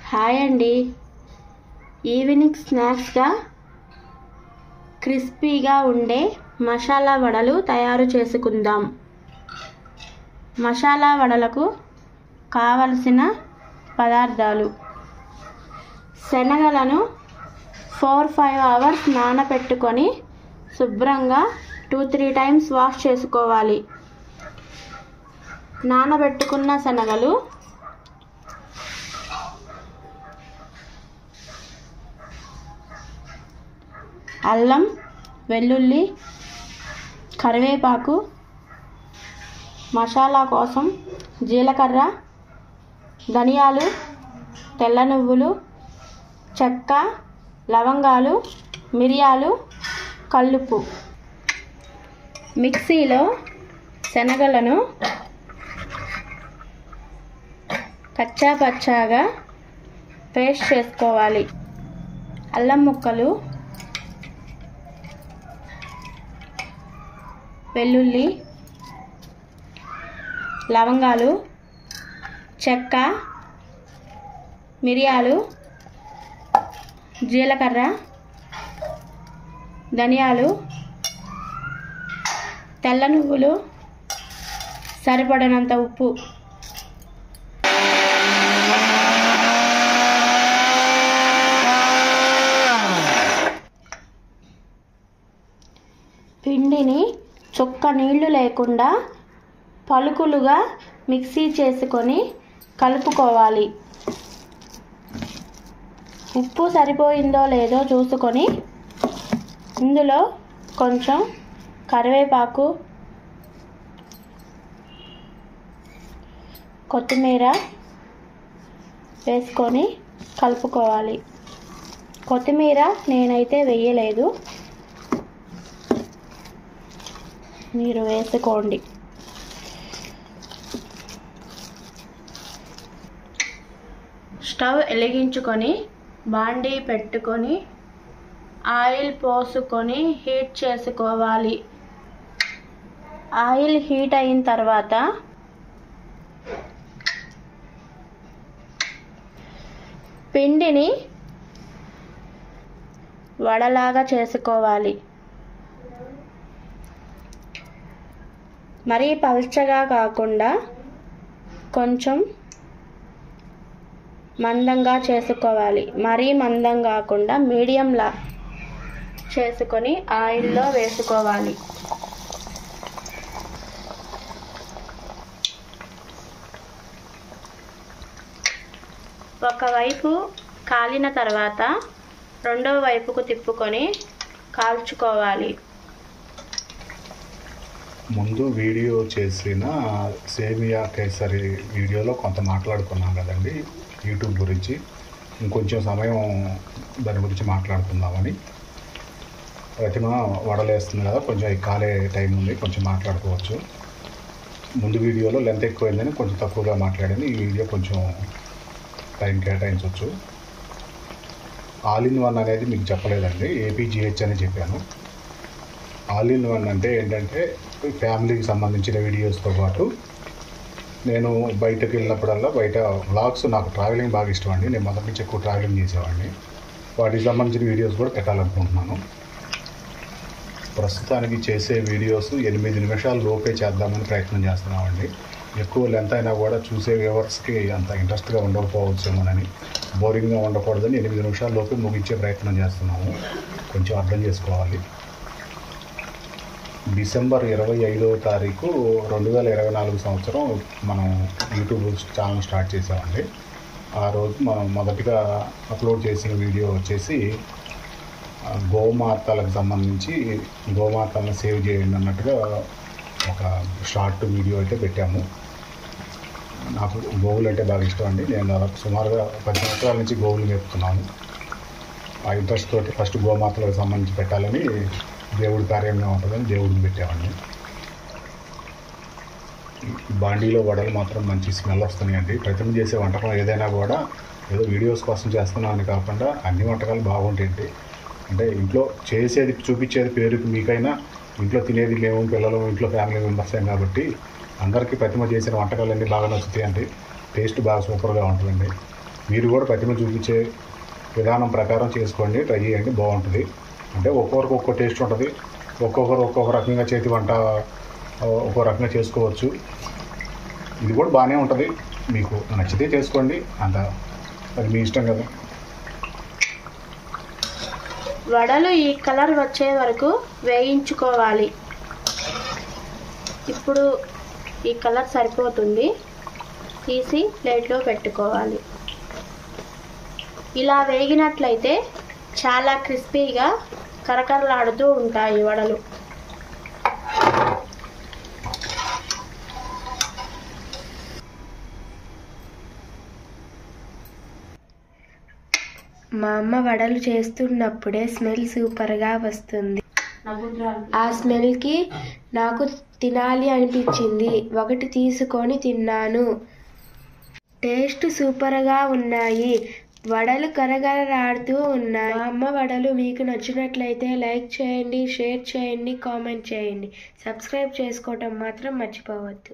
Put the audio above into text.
Hi అండి. Evening స్నాక్స్గా క్రిస్పీగా ఉండే మసాలా వడలు తయారు చేసుకుందాం. మసాలా వడలకు కావలసిన పదార్థాలు: శనగలను 4-5 అవర్స్ నానబెట్టుకొని శుభ్రంగా 2-3 టైమ్స్ వాష్ చేసుకోవాలి. నానబెట్టుకున్న శనగలు అల్లం, వెల్లుల్లి, కరివేపాకు, మసాలా కోసం జీలకర్ర, ధనియాలు, తెల్ల నువ్వులు, చెక్క, లవంగాలు, మిరియాలు, కల్లుప్పు. మిక్సీలో శనగలను కచ్చా పచ్చాగా పేస్ట్ చేసుకోవాలి. అల్లం ముక్కలు, వెల్లుల్లి, లవంగాలు, చెక్క, మిరియాలు, జీలకర్ర, ధనియాలు, తెల్ల నువ్వులు, సరిపడినంత ఉప్పు. పిండిని చుక్క నీళ్లు లేకుండా పలుకులుగా మిక్సీ చేసుకొని కలుపుకోవాలి. ఉప్పు సరిపోయిందో లేదో చూసుకొని ఇందులో కొంచెం కరివేపాకు, కొత్తిమీర వేసుకొని కలుపుకోవాలి. కొత్తిమీర నేనైతే వేయలేదు, మీరు వేసుకోండి. స్టవ్ వెలిగించుకొని బాండీ పెట్టుకొని ఆయిల్ పోసుకొని హీట్ చేసుకోవాలి. ఆయిల్ హీట్ అయిన తర్వాత పిండిని వడలాగా చేసుకోవాలి. మరీ పల్చగా కాకుండా కొంచెం మందంగా చేసుకోవాలి. మరీ మందం కాకుండా మీడియంలా చేసుకొని ఆయిల్లో వేసుకోవాలి. ఒకవైపు కాలిన తర్వాత రెండో వైపుకు తిప్పుకొని కాల్చుకోవాలి. ముందు వీడియో చేసిన సేమియా కేసరి వీడియోలో కొంత మాట్లాడుకున్నాం కదండి యూట్యూబ్ గురించి. ఇంకొంచెం సమయం దాని గురించి మాట్లాడుకుందామని. ప్రతిమ వడలేస్తుంది కదా, కొంచెం కాలే టైం ఉంది, కొంచెం మాట్లాడుకోవచ్చు. ముందు వీడియోలో లెంత్ ఎక్కువైందని కొంచెం తక్కువగా మాట్లాడింది. ఈ వీడియో కొంచెం టైం కేటాయించవచ్చు. ఆల్ ఇన్ వన్ అనేది మీకు చెప్పలేదండి, APGH అని చెప్పాను. ఆల్ ఇన్ వన్ అంటే ఏంటంటే ఫ్యామిలీకి సంబంధించిన వీడియోస్తో పాటు నేను బయటకు వెళ్ళినప్పుడల్లా బయట వ్లాగ్స్, నాకు ట్రావెలింగ్ బాగా ఇష్టం అండి. నేను మొదటి నుంచి ఎక్కువ ట్రావెలింగ్ చేసేవాడిని. వాటికి సంబంధించిన వీడియోస్ కూడా పెట్టాలనుకుంటున్నాను. ప్రస్తుతానికి చేసే వీడియోస్ 8 నిమిషాల లోపే చేద్దామని ప్రయత్నం చేస్తున్నామండి. ఎక్కువ లెంత్ అయినా కూడా చూసే వ్యూవర్స్కి అంత ఇంట్రెస్ట్గా ఉండకపోవచ్చేమోనని, బోరింగ్గా ఉండకూడదని 8 నిమిషాల లోపే ముగించే ప్రయత్నం చేస్తున్నాము. కొంచెం అర్థం చేసుకోవాలి. డిసెంబర్ 25వ తారీఖు 2024 సంవత్సరం మనం యూట్యూబ్ ఛానల్ స్టార్ట్ చేసామండి. ఆ రోజు మనం మొదటిగా అప్లోడ్ చేసిన వీడియో వచ్చేసి గోమాతలకు సంబంధించి, గోమాతలను సేవ్ చేయండి అన్నట్టుగా ఒక షార్ట్ వీడియో అయితే పెట్టాము. నాకు గోవులు అంటే బాగా ఇష్టం అండి. నేను దాదాపు సుమారుగా 10 సంవత్సరాల నుంచి గోవులు మేపుతున్నాను. ఆ ఇంట్రెస్ట్ తోటి ఫస్ట్ గోమాతలకు సంబంధించి పెట్టాలని, దేవుడి కార్యంగా ఉంటుందని దేవుడిని పెట్టామండి. బాండీలో వడలు మాత్రం మంచి స్మెల్ వస్తున్నాయండి. ప్రతిమ చేసే వంటకం ఏదైనా కూడా ఏదో వీడియోస్ కోసం చేస్తున్నామని కాకుండా అన్ని వంటకాలు బాగుంటాయండి. అంటే ఇంట్లో చేసేది చూపించేది పేరుకి మీకైనా, ఇంట్లో తినేది మేము పిల్లలు, ఇంట్లో ఫ్యామిలీ మెంబర్స్ కాబట్టి అందరికీ ప్రతిమ చేసిన వంటకాలన్నీ బాగా నచ్చుతాయండి. టేస్ట్ బాగా సూపర్గా ఉంటుందండి. మీరు కూడా ప్రతిమ చూపించే విధానం ప్రకారం చేసుకోండి, ట్రై చేయండి, బాగుంటుంది. అంటే ఒక్కొక్కరికి ఒక్కో టేస్ట్ ఉంటుంది, ఒక్కొక్కరు ఒక్కొక్క రకంగా చేతి వంట ఒక్కో రకంగా చేసుకోవచ్చు. ఇది కూడా బాగానే ఉంటుంది, మీకు నచ్చితే చేసుకోండి, అంత అది మీ ఇష్టం కదా. వడలు ఈ కలర్ వచ్చే వరకు వేయించుకోవాలి. ఇప్పుడు ఈ కలర్ సరిపోతుంది, తీసి ప్లేట్లో పెట్టుకోవాలి. ఇలా వేగినట్లయితే చాలా క్రిస్పీగా కరకరలాడుతూ ఉంటాయి వడలు. మా అమ్మ వడలు చేస్తున్నప్పుడే స్మెల్ సూపర్గా వస్తుంది. ఆ స్మెల్కి నాకు తినాలి అనిపించింది. ఒకటి తీసుకొని తిన్నాను. టేస్ట్ సూపర్గా ఉన్నాయి. వడలు కరకరలాడుతూ ఉన్నాయి. మా అమ్మ వడలు మీకు నచ్చినట్లయితే లైక్ చేయండి, షేర్ చేయండి, కామెంట్ చేయండి. సబ్స్క్రైబ్ చేసుకోవటం మాత్రం మర్చిపోవద్దు.